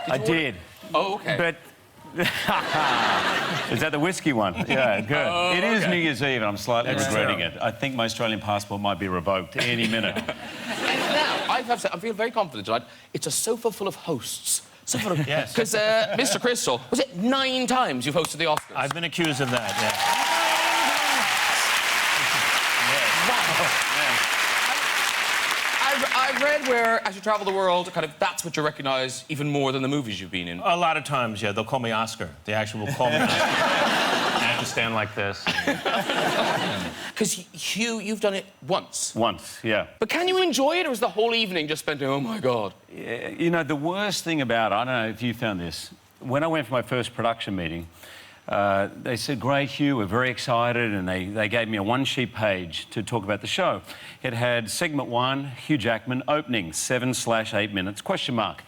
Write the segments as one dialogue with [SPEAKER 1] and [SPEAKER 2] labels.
[SPEAKER 1] I did.
[SPEAKER 2] Oh, okay.
[SPEAKER 1] But... Is that the whiskey one? Yeah, good.
[SPEAKER 2] Oh,
[SPEAKER 1] it is
[SPEAKER 2] okay.
[SPEAKER 1] New Year's Eve, and I'm slightly regretting it. I think my Australian passport might be revoked any minute.
[SPEAKER 2] And now, I have to say, I feel very confident tonight. It's a sofa full of hosts. Sofa of...
[SPEAKER 3] Yes.
[SPEAKER 2] Because, Mr. Crystal, was it 9 times you've hosted the Oscars?
[SPEAKER 3] I've been accused of that, yeah.
[SPEAKER 2] I've read where, as you travel the world, kind of that's what you recognise even more than the movies you've been in.
[SPEAKER 3] A lot of times, yeah, they'll call me Oscar. They actually will call me Oscar. I have to stand like this.
[SPEAKER 2] Because, Hugh, you've done it once.
[SPEAKER 1] Once, yeah.
[SPEAKER 2] But can you enjoy it, or is the whole evening just spent, oh, my God?
[SPEAKER 1] Yeah, you know, the worst thing about it, I don't know if you found this, when I went for my first production meeting, they said, great, Hugh, we're very excited, and they gave me a one-sheet page to talk about the show. It had segment 1, Hugh Jackman, opening, 7/8 minutes, question mark.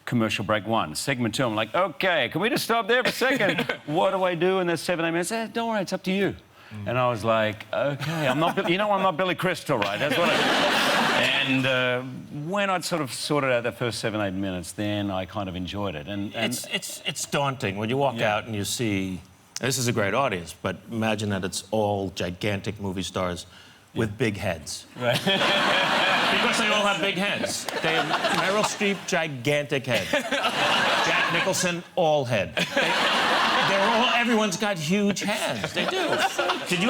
[SPEAKER 1] Commercial break 1. Segment 2, I'm like, OK, can we just stop there for a second? What do I do in those 7-8 minutes? Don't worry, it's up to you. And I was like, OK, I'm not, you know, I'm not Billy Crystal, right? That's what And when I'd sort of sorted out the first 7-8 minutes, then I kind of enjoyed it. And
[SPEAKER 3] It's daunting when you walk out and you see... This is a great audience, but imagine that it's all gigantic movie stars with big heads.
[SPEAKER 1] Right.
[SPEAKER 3] Because they all have big heads. They have Meryl Streep, gigantic head. Jack Nicholson, all head. Everyone's got huge heads. They do. Did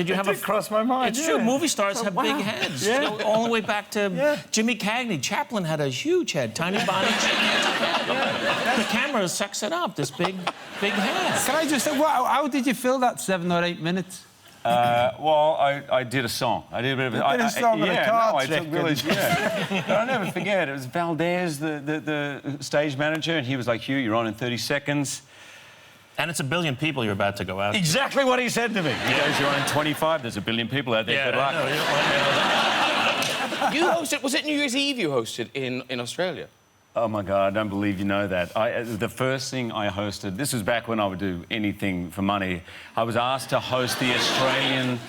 [SPEAKER 3] you have a...
[SPEAKER 1] cross my mind.
[SPEAKER 3] It's true. Movie stars have big heads.
[SPEAKER 1] Yeah.
[SPEAKER 3] You know, all the way back to Jimmy Cagney. Chaplin had a huge head. Tiny body, gigantic head. The camera sucks it up. This big head.
[SPEAKER 4] Can I just say, how did you fill that 7 or 8 minutes?
[SPEAKER 1] Well, I did a song. I did a bit of
[SPEAKER 4] a song on a card trick.
[SPEAKER 1] But I'll never forget. It was Valdez, the stage manager, and he was like, Hugh, you're on in 30 seconds.
[SPEAKER 3] And it's 1 billion people you're about to go out.
[SPEAKER 1] Exactly what he said to me. He goes, you're on in 25, there's 1 billion people out there. Good luck.
[SPEAKER 2] You hosted... Was it New Year's Eve you hosted in Australia?
[SPEAKER 1] Oh, my God, I don't believe you know that. The first thing I hosted... This was back when I would do anything for money. I was asked to host the Australian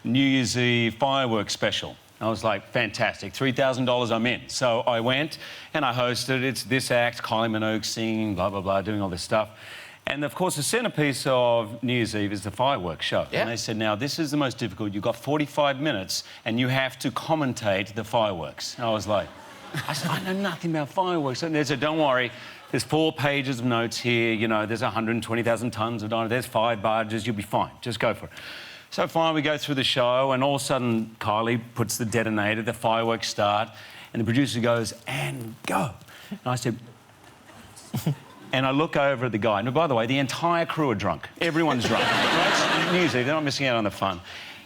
[SPEAKER 1] New Year's Eve fireworks special. I was like, fantastic, $3,000, I'm in. So I went and I hosted. It's this act, Kylie Minogue singing, blah, blah, blah, doing all this stuff. And, of course, the centrepiece of New Year's Eve is the fireworks show. Yeah. And they said, now, this is the most difficult. You've got 45 minutes and you have to commentate the fireworks. And I was like... I said, I know nothing about fireworks. And they said, don't worry, there's 4 pages of notes here, you know, there's 120,000 tonnes of dynamite, there's 5 barges, you'll be fine, just go for it. So fine, we go through the show, and all of a sudden, Kylie puts the detonator, the fireworks start, and the producer goes, and go. And I said... And I look over at the guy. And, by the way, the entire crew are drunk. Everyone's drunk. Right? New Year's Eve, they're not missing out on the fun.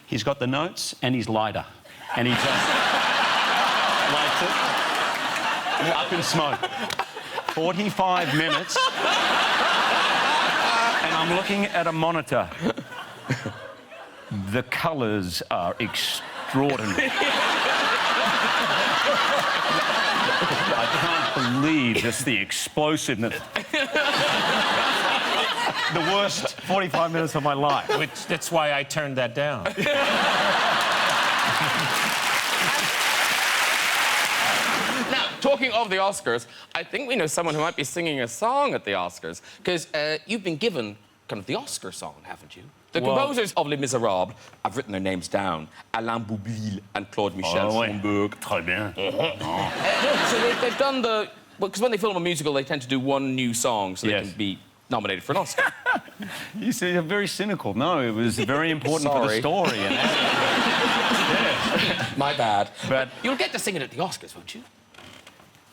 [SPEAKER 1] He's got the notes and his lighter. And he just lights it. Up in smoke. 45 minutes. And I'm looking at a monitor. The colours are extraordinary. I can't believe just the explosiveness. The worst 45 minutes of my life.
[SPEAKER 3] That's why I turned that down.
[SPEAKER 2] Now, talking of the Oscars, I think we know someone who might be singing a song at the Oscars, because you've been given kind of the Oscar song, haven't you? The composers of Les Misérables, I've written their names down, Alain Boublil and Claude Michel Schomburg.
[SPEAKER 1] Très bien.
[SPEAKER 2] So they've done the... Because when they film a musical, they tend to do one new song so they can be nominated for an Oscar.
[SPEAKER 1] You see, you're very cynical. No, it was very important for the story. And
[SPEAKER 2] My bad.
[SPEAKER 1] But
[SPEAKER 2] you'll get to sing it at the Oscars, won't you?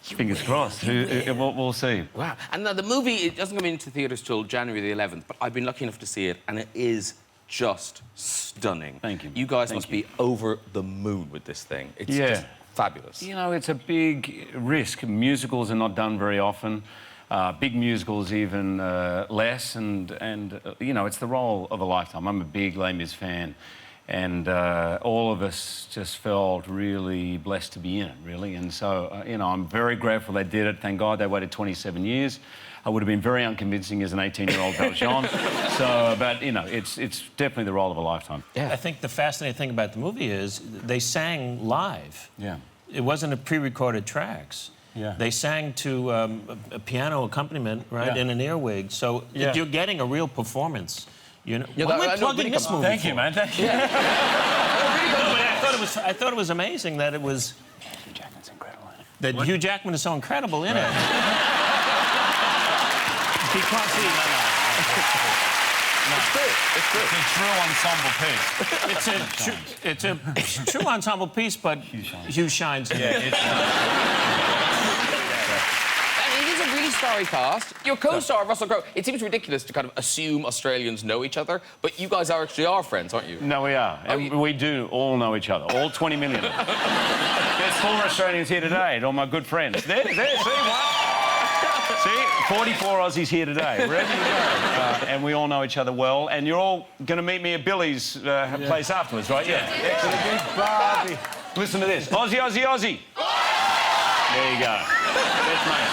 [SPEAKER 1] Fingers crossed. We'll see.
[SPEAKER 2] Wow. And the movie, it doesn't come into theatres till January the 11th, but I've been lucky enough to see it, and it is just stunning.
[SPEAKER 1] Thank you.
[SPEAKER 2] You guys must be over the moon with this thing. It's just fabulous.
[SPEAKER 1] You know, it's a big risk. Musicals are not done very often. Big musicals even less. And you know, it's the role of a lifetime. I'm a big Les Mis fan. And all of us just felt really blessed to be in it, really. And so, you know, I'm very grateful they did it. Thank God they waited 27 years. I would have been very unconvincing as an 18-year-old Valjean. So, but, you know, it's definitely the role of a lifetime.
[SPEAKER 3] Yeah. I think the fascinating thing about the movie is they sang live.
[SPEAKER 1] Yeah.
[SPEAKER 3] It wasn't a pre-recorded tracks.
[SPEAKER 1] Yeah.
[SPEAKER 3] They sang to a piano accompaniment, right, in an earwig. So you're getting a real performance. You know,
[SPEAKER 2] Yeah,
[SPEAKER 3] when am I
[SPEAKER 2] I know,
[SPEAKER 3] plugging
[SPEAKER 2] really
[SPEAKER 3] this movie
[SPEAKER 1] Thank you,
[SPEAKER 3] for?
[SPEAKER 1] man. Thank you.
[SPEAKER 3] No, but I thought it was amazing that it was.
[SPEAKER 1] Hugh Jackman's incredible.
[SPEAKER 3] That Hugh Jackman is so incredible in it. Because he.
[SPEAKER 2] It's true. It's true.
[SPEAKER 1] It's a true ensemble piece.
[SPEAKER 3] It's a true ensemble piece, but Hugh shines in it.
[SPEAKER 2] And it is a really starry cast. Your co-star, Russell Crowe, it seems ridiculous to kind of assume Australians know each other, but you guys actually are friends, aren't you?
[SPEAKER 1] No, we are. And we do all know each other. All 20 million of us. There's 4 Australians here today, and all my good friends. There, see, one. See, 44 Aussies here today, ready to go. And we all know each other well. And you're all going to meet me at Billy's place afterwards, right? Yeah. Excellent. Barbie. Listen to this. Aussie, Aussie, Aussie. There you go. That's mate.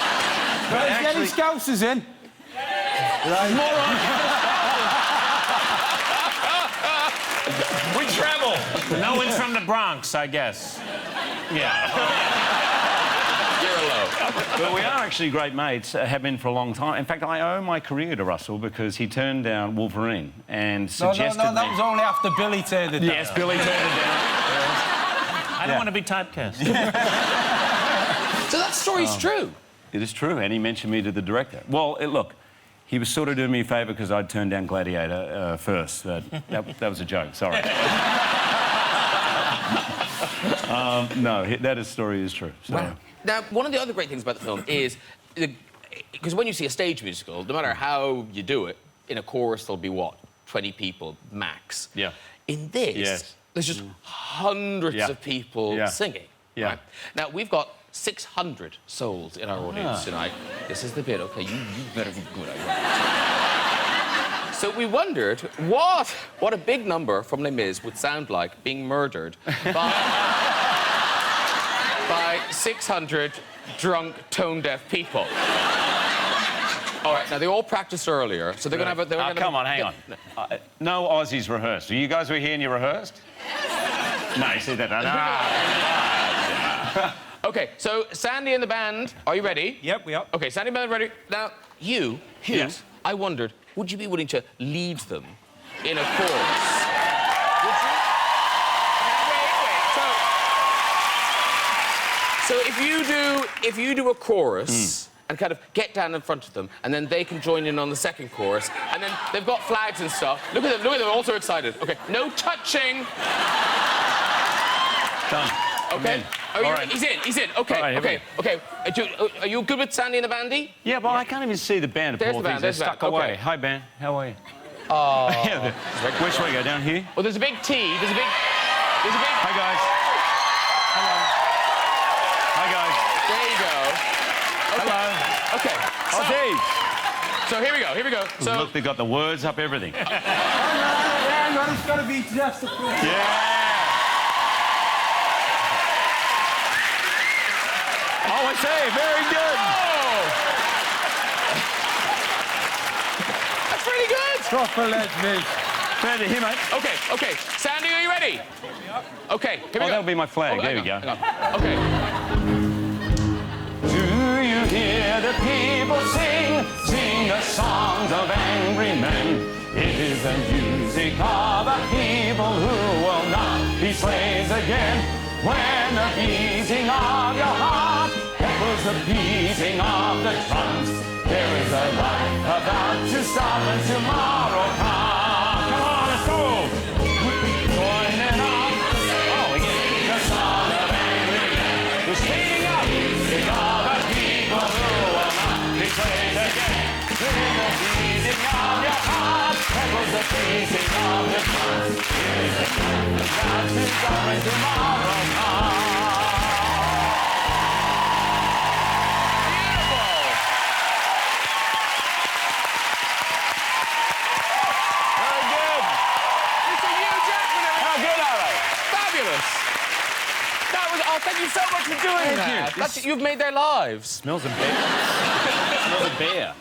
[SPEAKER 4] But is any Scousers in?
[SPEAKER 1] We travel.
[SPEAKER 3] No one's from the Bronx, I guess. Yeah.
[SPEAKER 2] You're alone.
[SPEAKER 1] But we are actually great mates, have been for a long time. In fact, I owe my career to Russell because he turned down Wolverine and suggested
[SPEAKER 4] No, that was only after Billy turned it down.
[SPEAKER 1] Yes, Billy turned it down.
[SPEAKER 3] I don't want to be typecast.
[SPEAKER 2] So that story's true.
[SPEAKER 1] It is true, and he mentioned me to the director. Well, look, he was sort of doing me a favour because I'd turned down Gladiator first. That was a joke, sorry. No, that story is true. So.
[SPEAKER 2] Wow. Now, one of the other great things about the film is, because when you see a stage musical, no matter how you do it, in a chorus there'll be, what, 20 people max?
[SPEAKER 1] Yeah.
[SPEAKER 2] In this, there's just hundreds of people singing.
[SPEAKER 1] Yeah.
[SPEAKER 2] Right? Now, we've got 600 souls in our audience tonight. This is the bit, OK, you better be good. So we wondered what a big number from Les Mis would sound like being murdered by 600 drunk, tone-deaf people. All right, now they all practiced earlier, so they're going to have a...
[SPEAKER 1] Come on, hang on. No Aussies rehearsed. You guys were here and you rehearsed? No, you see that? No.
[SPEAKER 2] OK, so Sandy and the band, are you ready?
[SPEAKER 4] Yep, we are.
[SPEAKER 2] OK, Sandy and the band ready. Now, Hugh,
[SPEAKER 1] Yes.
[SPEAKER 2] I wondered, would you be willing to lead them in a chorus? Would you? Wait. So if you do a chorus and kind of get down in front of them, and then they can join in on the second chorus, and then they've got flags and stuff. Look at them, all so excited. OK, no touching.
[SPEAKER 1] Done.
[SPEAKER 2] OK? He's in. OK,
[SPEAKER 1] All right,
[SPEAKER 2] OK. Are you good with Sandy and the bandy?
[SPEAKER 1] Yeah, but I can't even see the band.
[SPEAKER 2] There's
[SPEAKER 1] Poor
[SPEAKER 2] the band,
[SPEAKER 1] things. They're
[SPEAKER 2] there's the
[SPEAKER 1] stuck
[SPEAKER 2] band.
[SPEAKER 1] away.
[SPEAKER 2] Okay.
[SPEAKER 1] Hi, band. How are you?
[SPEAKER 2] Oh.
[SPEAKER 1] Where should we go? Down here?
[SPEAKER 2] Well, there's a big T. There's a big...
[SPEAKER 1] Hi, guys. Hello. Hi, guys.
[SPEAKER 2] There you go.
[SPEAKER 1] Hello.
[SPEAKER 2] OK. So here we go. So...
[SPEAKER 1] Look, they've got the words up, everything.
[SPEAKER 4] Hang on, it's got to be just a...
[SPEAKER 1] Yeah. Oh, I say, very good.
[SPEAKER 2] Oh. That's pretty good.
[SPEAKER 4] Proper Les Mis.
[SPEAKER 1] Fair to hear, mate.
[SPEAKER 2] OK. Sandy, are you ready? OK, here we go.
[SPEAKER 1] That'll be my flag.
[SPEAKER 2] Oh,
[SPEAKER 1] there we go.
[SPEAKER 2] hang on. OK.
[SPEAKER 1] Do you hear the people sing the songs of angry men? It is the music of a people who will not be slaves again. When the beating of your heart echoes the beating of the drums, there is a life about to start when tomorrow comes. Come on, let's go! Joining on. Oh, we get it. The song of angry men. We're speeding up. Music of a people who will not be slaves again. When the beating of your heart echoes the beating of the drums, there is a life about to start when tomorrow comes.
[SPEAKER 2] Thank you so much for doing that. You've made their lives.
[SPEAKER 1] Smells a bear. Smells a bear.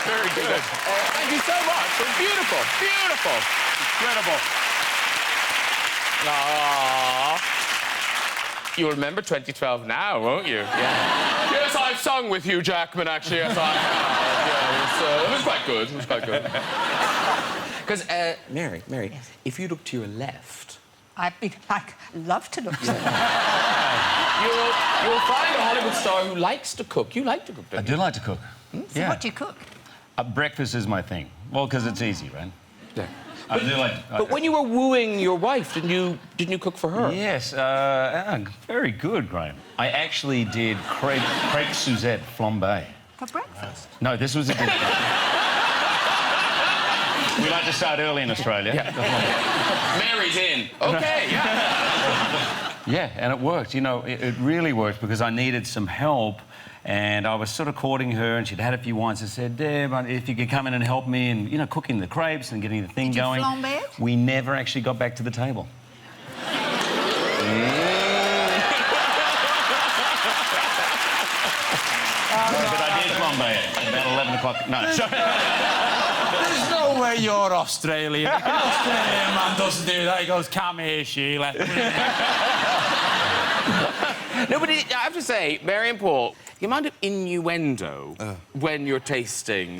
[SPEAKER 2] Very good. Thank you so much. It's beautiful. Incredible. Aww. You'll remember 2012 now, won't you? Yeah. Yes, I've sung with Hugh Jackman, actually. Yes, I have. Yeah, it was quite good. It was quite good. Because, Mary,
[SPEAKER 5] Yes.
[SPEAKER 2] if you look to your left,
[SPEAKER 5] I'd love to look.
[SPEAKER 2] you'll find a Hollywood star who likes to cook. You like to cook,
[SPEAKER 1] I
[SPEAKER 2] don't
[SPEAKER 1] do like to cook.
[SPEAKER 5] So what do you cook?
[SPEAKER 1] Breakfast is my thing. Well, because it's easy, right?
[SPEAKER 2] you? Yeah.
[SPEAKER 1] I do like.
[SPEAKER 2] But when you were wooing your wife, didn't you cook for her?
[SPEAKER 1] Yes, very good, Graham. I actually did crepe Suzette flambe.
[SPEAKER 5] For breakfast?
[SPEAKER 1] No, this was a good. We like to start early in Australia.
[SPEAKER 2] Yeah. Mary's in. Okay, yeah.
[SPEAKER 1] Yeah, and it worked. You know, it really worked because I needed some help. And I was sort of courting her, and she'd had a few wines. I said, Deb, if you could come in and help me and, you know, cooking the crepes and getting the thing
[SPEAKER 5] Did you
[SPEAKER 1] going.
[SPEAKER 5] flambe it?
[SPEAKER 1] We never actually got back to the table. But I did flambe it at about 11 o'clock. No, sorry.
[SPEAKER 4] There's no way you're Australian. An Australian man doesn't do that. He goes, come here, Sheila.
[SPEAKER 2] No, but I have to say, Mary and Paul, the amount of innuendo when you're tasting,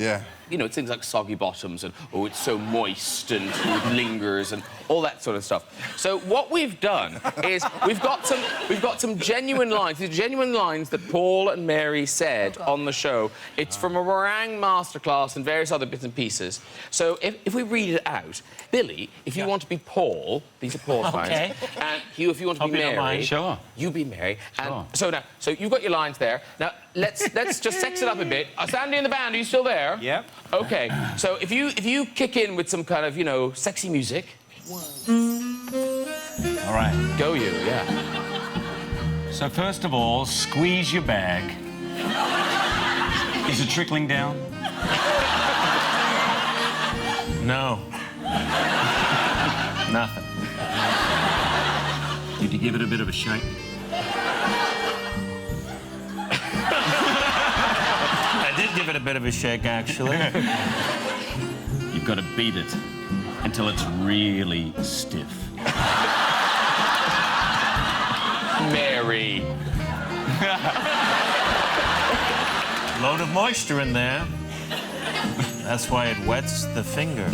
[SPEAKER 2] you know, things like soggy bottoms and, oh, it's so moist and it lingers and all that sort of stuff. So what we've done is we've got some genuine lines. These genuine lines that Paul and Mary said on the show. It's from a meringue masterclass and various other bits and pieces. So if we read it out, Billy, if you want to be Paul, these are Paul's lines. And Hugh, if you want to be Mary,
[SPEAKER 1] Sure.
[SPEAKER 2] you be Mary. And
[SPEAKER 1] Sure.
[SPEAKER 2] so you've got your lines there. Now let's just sex it up a bit. Sandy in the band, are you still there?
[SPEAKER 4] Yep.
[SPEAKER 2] Okay. So if you kick in with some kind of, you know, sexy music.
[SPEAKER 1] All right.
[SPEAKER 2] Go you, yeah.
[SPEAKER 1] So first of all, squeeze your bag. Is it trickling down?
[SPEAKER 3] No. Nothing.
[SPEAKER 1] Did you give it a bit of a shake?
[SPEAKER 3] I did give it a bit of a shake, actually.
[SPEAKER 1] You've got to beat it until it's really stiff.
[SPEAKER 2] Mary.
[SPEAKER 3] Load of moisture in there. That's why it wets the finger.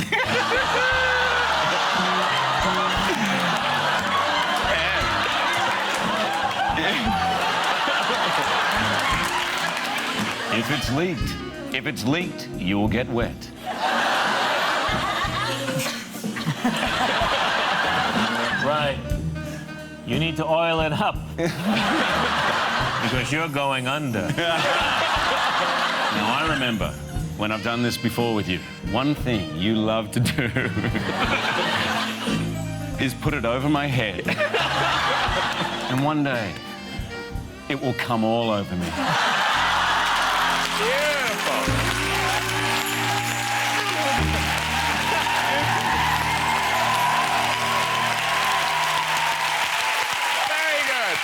[SPEAKER 1] If it's leaked, you will get wet.
[SPEAKER 3] Right. You need to oil it up. Because you're going under.
[SPEAKER 1] Now, I remember when I've done this before with you, one thing you love to do is put it over my head. And one day, it will come all over me.
[SPEAKER 2] Beautiful. Very good.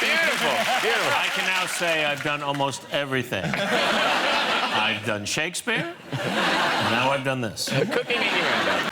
[SPEAKER 2] Beautiful. Beautiful.
[SPEAKER 3] I can now say I've done almost everything. I've done Shakespeare, and now I've done this.
[SPEAKER 2] Cooking innuendo.